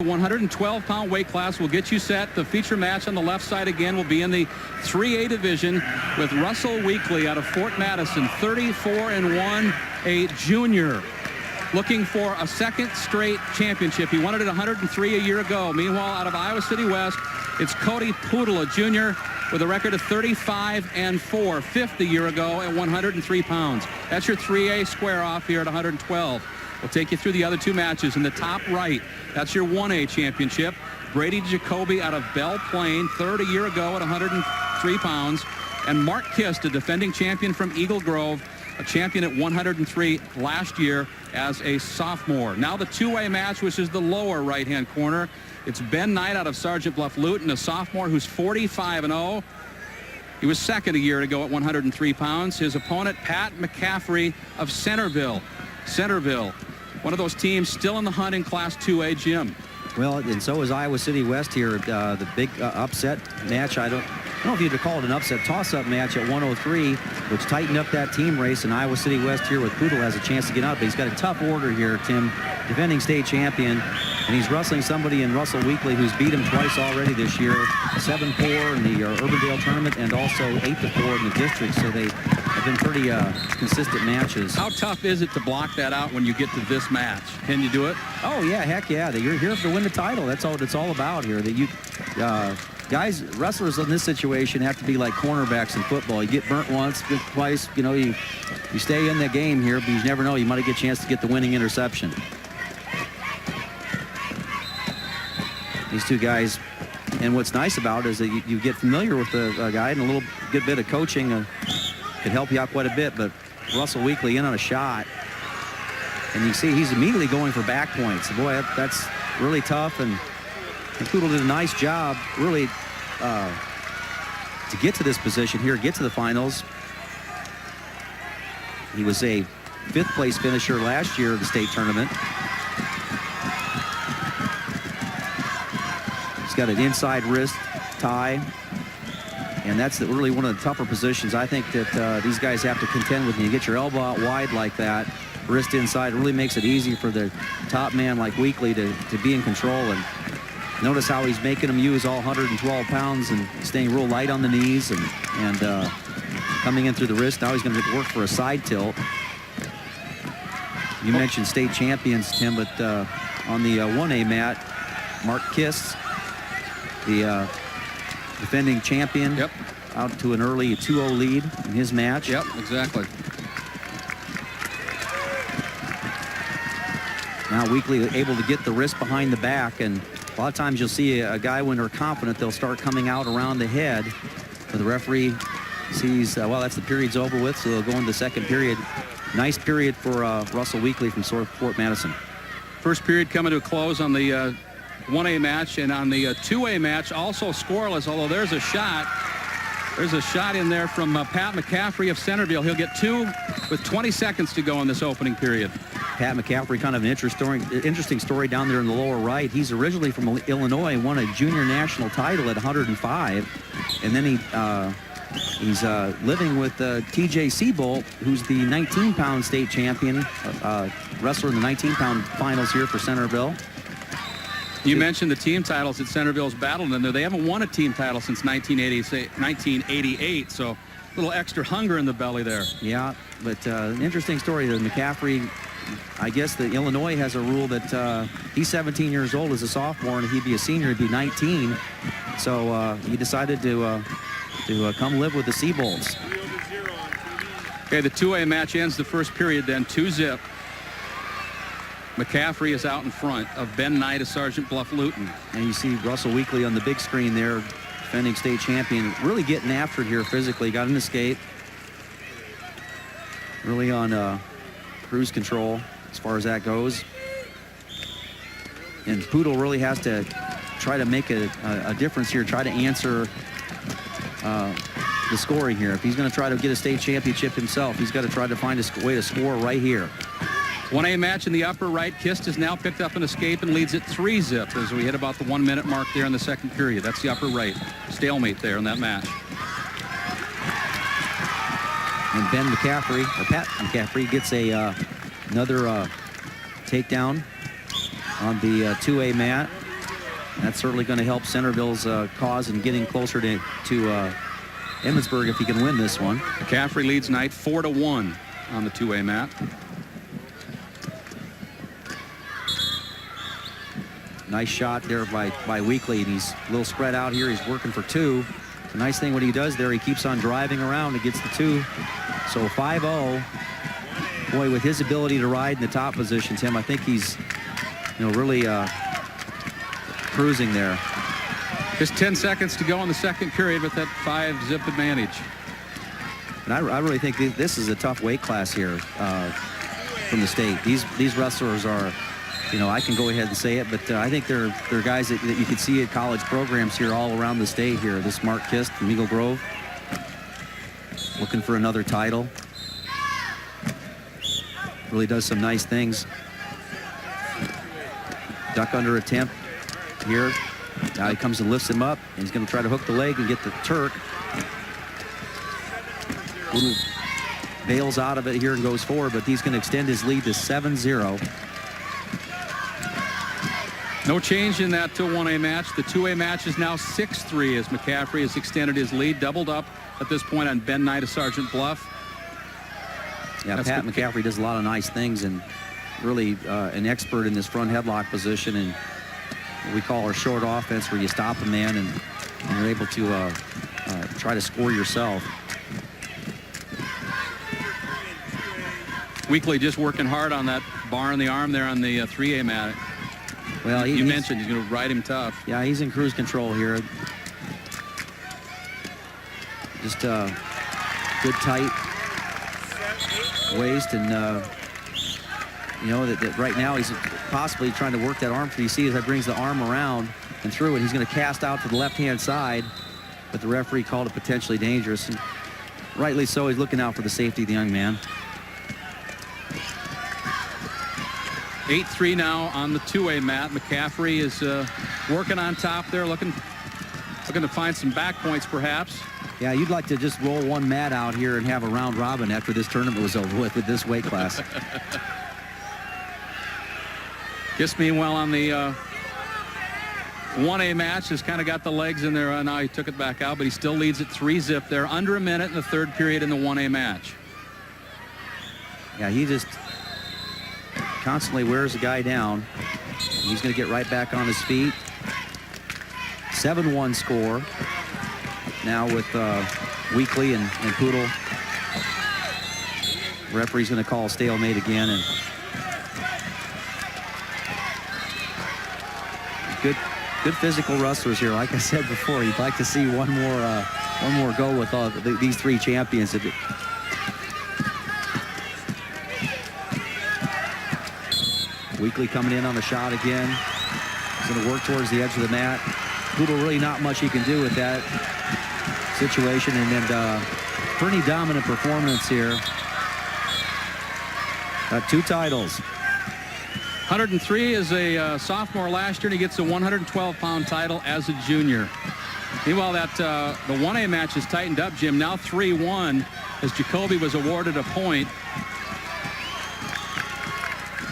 112-pound weight class will get you set. The feature match on the left side again will be in the 3A division with Russell Weakley out of Fort Madison, 34-1, a junior, looking for a second straight championship. He won it at 103 a year ago. Meanwhile, out of Iowa City West, it's Cody Pudil, a junior, with a record of 35-4, fifth a year ago at 103 pounds. That's your 3A square off here at 112. We'll take you through the other two matches. In the top right, that's your 1A championship. Brady Jacobi out of Belle Plaine, third a year ago at 103 pounds. And Mark Kist, a defending champion from Eagle Grove, a champion at 103 last year as a sophomore. Now the 2A match, which is the lower right-hand corner. It's Ben Knight out of Sergeant Bluff Luton, a sophomore who's 45-0. He was second a year ago at 103 pounds. His opponent, Pat McCaffrey of Centerville. Centerville, one of those teams still in the hunt in Class 2A, Jim. Well, and so is Iowa City West here. The big upset match. I don't know if you'd call it an upset, toss-up match at 103, which tightened up that team race. And Iowa City West here with Pudil has a chance to get up. But he's got a tough order here, Tim. Defending state champion. And he's wrestling somebody in Russell Weakley who's beat him twice already this year. 7-4 in the Urbandale tournament and also 8-4 in the district. So they have been pretty consistent matches. How tough is it to block that out when you get to this match? Can you do it? Oh, yeah, heck yeah. You're here to win the title. That's all it's all about here. That you guys, wrestlers in this situation have to be like cornerbacks in football. You get burnt once, twice, you know, you stay in the game here, but you never know. You might get a chance to get the winning interception. These two guys, and what's nice about it is that you get familiar with the guy, and a little good bit of coaching could help you out quite a bit. But Russell Weakley in on a shot, and you see he's immediately going for back points. Boy, that's really tough, and Pudil did a nice job really to get to this position here, get to the finals. He was a fifth place finisher last year of the state tournament. He's got an inside wrist tie, and that's really one of the tougher positions I think that these guys have to contend with. When you get your elbow out wide like that, wrist inside, really makes it easy for the top man like Weakley to be in control. And notice how he's making them use all 112 pounds and staying real light on the knees and coming in through the wrist. Now he's going to work for a side tilt. You mentioned state champions, Tim, but on the 1A mat, Mark Kist, the defending champion, yep, out to an early 2-0 lead in his match. Yep, exactly. Now Weakley able to get the wrist behind the back, and a lot of times you'll see a guy when they're confident, they'll start coming out around the head. But the referee sees, well, that's the period's over with, so they'll go into the second period. Nice period for Russell Weakley from Fort Madison. First period coming to a close on the 1A match, and on the 2A match also scoreless, although there's a shot. There's a shot in there from Pat McCaffrey of Centerville. He'll get two with 20 seconds to go in this opening period. Pat McCaffrey, kind of an interesting story down there in the lower right. He's originally from Illinois, won a junior national title at 105, and then he's living with TJ Seabolt, who's the 19-pound state champion, wrestler in the 19-pound finals here for Centerville. You mentioned the team titles that Centerville's battled in there. They haven't won a team title since 1988, so a little extra hunger in the belly there. Yeah, but an interesting story. The McCaffrey, I guess the Illinois has a rule that he's 17 years old as a sophomore, and if he'd be a senior, he'd be 19. So he decided to come live with the Seabolts. Okay, the 2A match ends the first period then, 2-zip. McCaffrey is out in front of Ben Knight of Sergeant Bluff Luton. And you see Russell Weakley on the big screen there, defending state champion, really getting after it here physically. Got an escape. Really on cruise control as far as that goes. And Pudil really has to try to make a difference here, try to answer the scoring here. If he's going to try to get a state championship himself, he's got to try to find a way to score right here. 1A match in the upper right. Kist has now picked up an escape and leads at 3-zip as we hit about the 1 minute mark there in the second period. That's the upper right. Stalemate there in that match. And Ben McCaffrey, or Pat McCaffrey, gets another takedown on the 2A mat. That's certainly going to help Centerville's cause in getting closer to Emmitsburg if he can win this one. McCaffrey leads Knight 4-1 on the two-way mat. Nice shot there by Weakley, and he's a little spread out here. He's working for two. The nice thing what he does there, he keeps on driving around and gets the two. So 5-0. Boy, with his ability to ride in the top position, Tim, I think he's, really cruising there. Just 10 seconds to go in the second period with that 5-zip advantage. And I really think this is a tough weight class here from the state. These wrestlers are, I can go ahead and say it, but I think they're guys that you could see at college programs here all around the state here. This Mark Kist from Eagle Grove, looking for another title. Really does some nice things. Duck under attempt here. Now he comes and lifts him up, and he's going to try to hook the leg and get the Turk. Pudil bails out of it here and goes forward, but he's going to extend his lead to 7-0. No change in that 1A match. The 2A match is now 6-3 as McCaffrey has extended his lead, doubled up at this point on Ben Knight of Sergeant Bluff. Yeah, that's Pat McCaffrey does a lot of nice things and really an expert in this front headlock position and what we call our short offense, where you stop a man and you're able to try to score yourself. Weakley just working hard on that bar in the arm there on the 3A mat. Well, you mentioned he's going to ride him tough. Yeah, he's in cruise control here. Just good tight waist, and that right now he's possibly trying to work that arm through. You see as he brings the arm around and through it, he's going to cast out to the left-hand side, but the referee called it potentially dangerous, and rightly so. He's looking out for the safety of the young man. 8-3 now on the 2A mat. McCaffrey is working on top there, looking to find some back points perhaps. Yeah, you'd like to just roll one mat out here and have a round robin after this tournament was over with this weight class. Kist, meanwhile, on the 1A match has kind of got the legs in there. Now he took it back out, but he still leads at 3-zip there, under a minute in the third period in the 1A match. Yeah, he just constantly wears the guy down. He's going to get right back on his feet. 7-1 score now with Weakley and Pudil. Referee's going to call a stalemate again, and good physical wrestlers here. Like I said before, you'd like to see one more go with these three champions. Weakley coming in on the shot again. He's going to work towards the edge of the mat. Pudil, really not much he can do with that situation, and then pretty dominant performance here. Got two titles. 103 as a sophomore last year, and he gets a 112-pound title as a junior. Meanwhile, the 1A match is tightened up, Jim. Now 3-1 as Jacobi was awarded a point.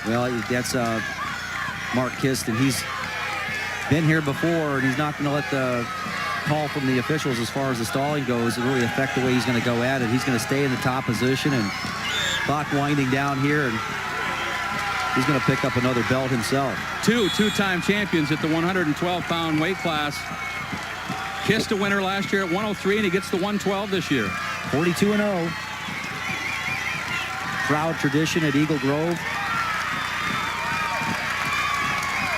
Well, that's Mark Kist, and he's been here before, and he's not going to let the call from the officials as far as the stalling goes really affect the way he's going to go at it. He's going to stay in the top position, and clock winding down here, and he's going to pick up another belt himself. Two-time champions at the 112-pound weight class. Kist a winner last year at 103, and he gets the 112 this year. 42-0. Proud tradition at Eagle Grove.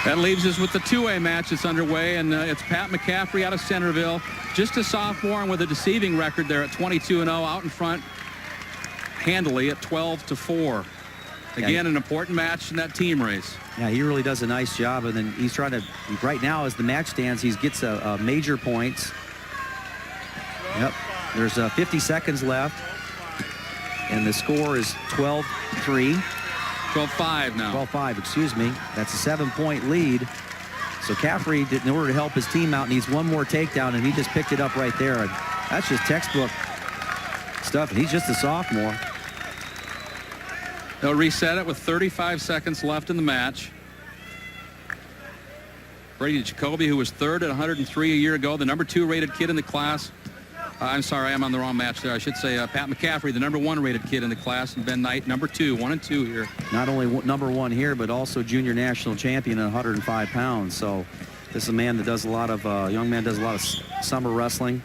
That leaves us with the 2A match that's underway, and it's Pat McCaffrey out of Centerville, just a sophomore and with a deceiving record there at 22-0, out in front handily at 12-4. Again, an important match in that team race. Yeah, he really does a nice job, and then he's trying to, right now as the match stands, he gets a major points. Yep, there's 50 seconds left, and the score is 12-3. 12-5 now. 12-5, excuse me. That's a 7-point lead. So Caffrey, in order to help his team out, needs one more takedown, and he just picked it up right there. And that's just textbook stuff. He's just a sophomore. They'll reset it with 35 seconds left in the match. Brady Jacobi, who was third at 103 a year ago, the number 2 rated kid in the class. I'm sorry, I'm on the wrong match there. I should say Pat McCaffrey, the number 1 rated kid in the class, and Ben Knight, number 2, 1 and 2 here. Not only number 1 here, but also junior national champion at 105 pounds. So this is a man that does a lot of, young man does a lot of summer wrestling.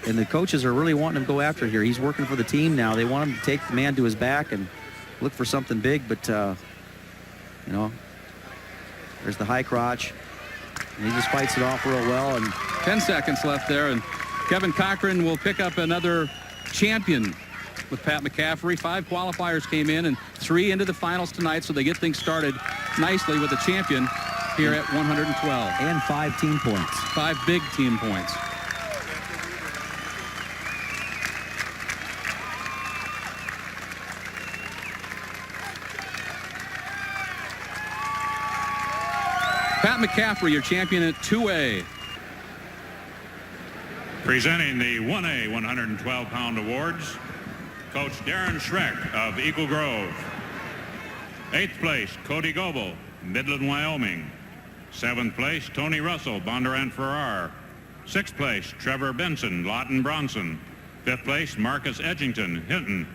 And the coaches are really wanting him to go after here. He's working for the team now. They want him to take the man to his back and look for something big, but, you know, there's the high crotch. And he just fights it off real well. And 10 seconds left there, and Kevin Cochran will pick up another champion with Pat McCaffrey. 5 qualifiers came in and 3 into the finals tonight, so they get things started nicely with the champion here at 112. And 5 team points. 5 big team points. Pat McCaffrey, your champion at 2A. Presenting the 1A 112-pound awards, Coach Darren Schreck of Eagle Grove. 8th place, Cody Goebel, Midland, Wyoming. 7th place, Tony Russell, Bondurant Farrar. 6th place, Trevor Benson, Lawton Bronson. 5th place, Marcus Edgington, Hinton.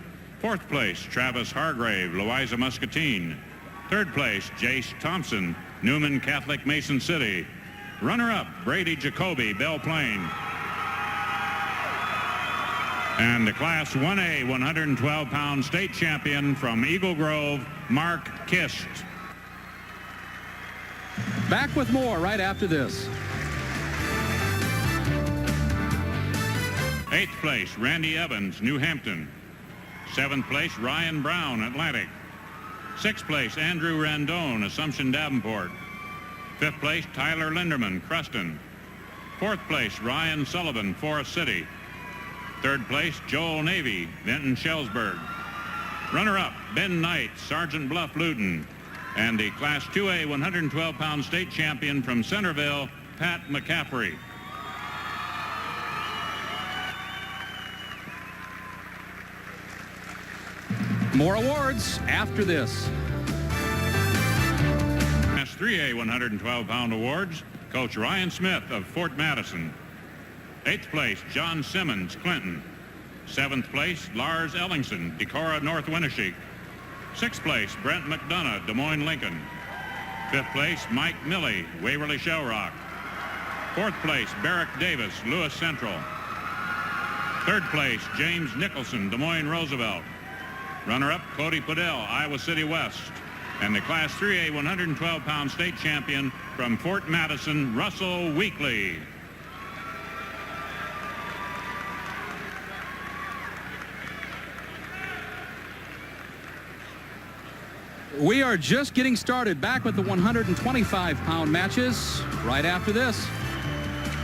4th place, Travis Hargrave, Louisa Muscatine. 3rd place, Jace Thompson, Newman Catholic Mason City. Runner-up, Brady Jacobi, Belle Plaine. And the Class 1A 112-pound state champion from Eagle Grove, Mark Kist. Back with more right after this. 8th place, Randy Evans, New Hampton. 7th place, Ryan Brown, Atlantic. 6th place, Andrew Randone, Assumption Davenport. 5th place, Tyler Linderman, Creston. 4th place, Ryan Sullivan, Forest City. 3rd place, Joel Navy, Benton Shellsburg. Runner-up, Ben Knight, Sergeant Bluff, Luton. And the Class 2A 112-pound state champion from Centerville, Pat McCaffrey. More awards after this. Class 3A 112-pound awards, Coach Ryan Smith of Fort Madison. 8th place, John Simmons, Clinton. 7th place, Lars Ellingson, Decorah, North Winneshiek. 6th place, Brent McDonough, Des Moines, Lincoln. 5th place, Mike Milley, Waverly Shell Rock. 4th place, Barrick Davis, Lewis Central. 3rd place, James Nicholson, Des Moines Roosevelt. Runner-up, Cody Pudil, Iowa City West. And the Class 3A 112-pound state champion from Fort Madison, Russell Weakley. We are just getting started back with the 125-pound matches right after this.